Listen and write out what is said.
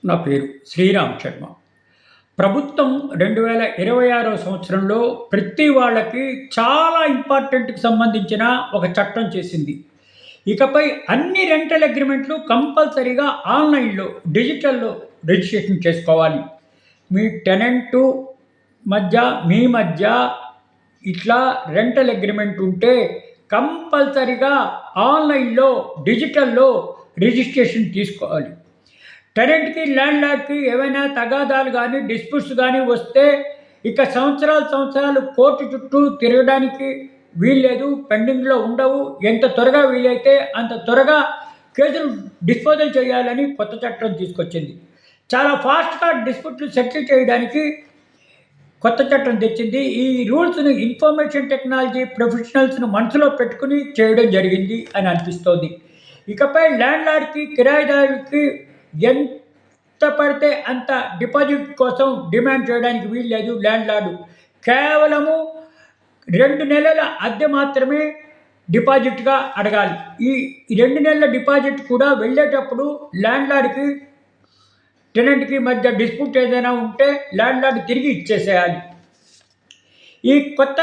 నా పేరు శ్రీరామ్ శర్మ. ప్రభుత్వం 2026 సంవత్సరంలో ప్రతి వాళ్ళకి చాలా ఇంపార్టెంట్‌కి సంబంధించిన ఒక చట్టం చేసింది. ఇకపై అన్ని రెంటల్ అగ్రీమెంట్లు కంపల్సరీగా ఆన్‌లైన్‌లో, డిజిటల్‌లో రిజిస్ట్రేషన్ చేసుకోవాలి. మీ టెనెంటు మధ్య, మీ మధ్య ఇట్లా రెంటల్ అగ్రీమెంట్ ఉంటే కంపల్సరీగా ఆన్‌లైన్‌లో, డిజిటల్‌లో రిజిస్ట్రేషన్ తీసుకోవాలి. టెనెంట్‌కి, ల్యాండ్‌లార్డ్‌కి ఏవైనా తగాదాలు గానీ, డిస్ప్యూట్స్ గానీ వస్తే ఇక సంవత్సరాలు కోర్టు చుట్టూ తిరగడానికి వీల్లేదు. పెండింగ్‌లో ఉండవు. ఎంత త్వరగా వీలైతే అంత త్వరగా కేసులు డిస్పోజల్ చేయాలని కొత్త చట్టం తీసుకొచ్చింది. చాలా ఫాస్ట్‌గా డిస్ప్యూట్లు సెటిల్ చేయడానికి కొత్త చట్టం తెచ్చింది. ఈ రూల్స్‌ని ఇన్ఫర్మేషన్ టెక్నాలజీ ప్రొఫెషనల్స్‌ని మనసులో పెట్టుకుని చేయడం జరిగింది అని అనిపిస్తోంది. ఇకపై ల్యాండ్‌లార్డ్‌కి, కిరాయిదారులకి ఎంత పడితే అంత డిపాజిట్ కోసం డిమాండ్ చేయడానికి వీల్లేదు. ల్యాండ్‌లార్డ్ కేవలము 2 నెలల అద్దె మాత్రమే డిపాజిట్‌గా అడగాలి. ఈ 2 నెలల డిపాజిట్ కూడా వెళ్ళేటప్పుడు ల్యాండ్‌లార్డ్‌కి, టెనెంట్‌కి మధ్య డిస్ప్యూట్ ఏదైనా ఉంటే ల్యాండ్‌లార్డ్ తిరిగి ఇచ్చేసేయాలి. ఈ కొత్త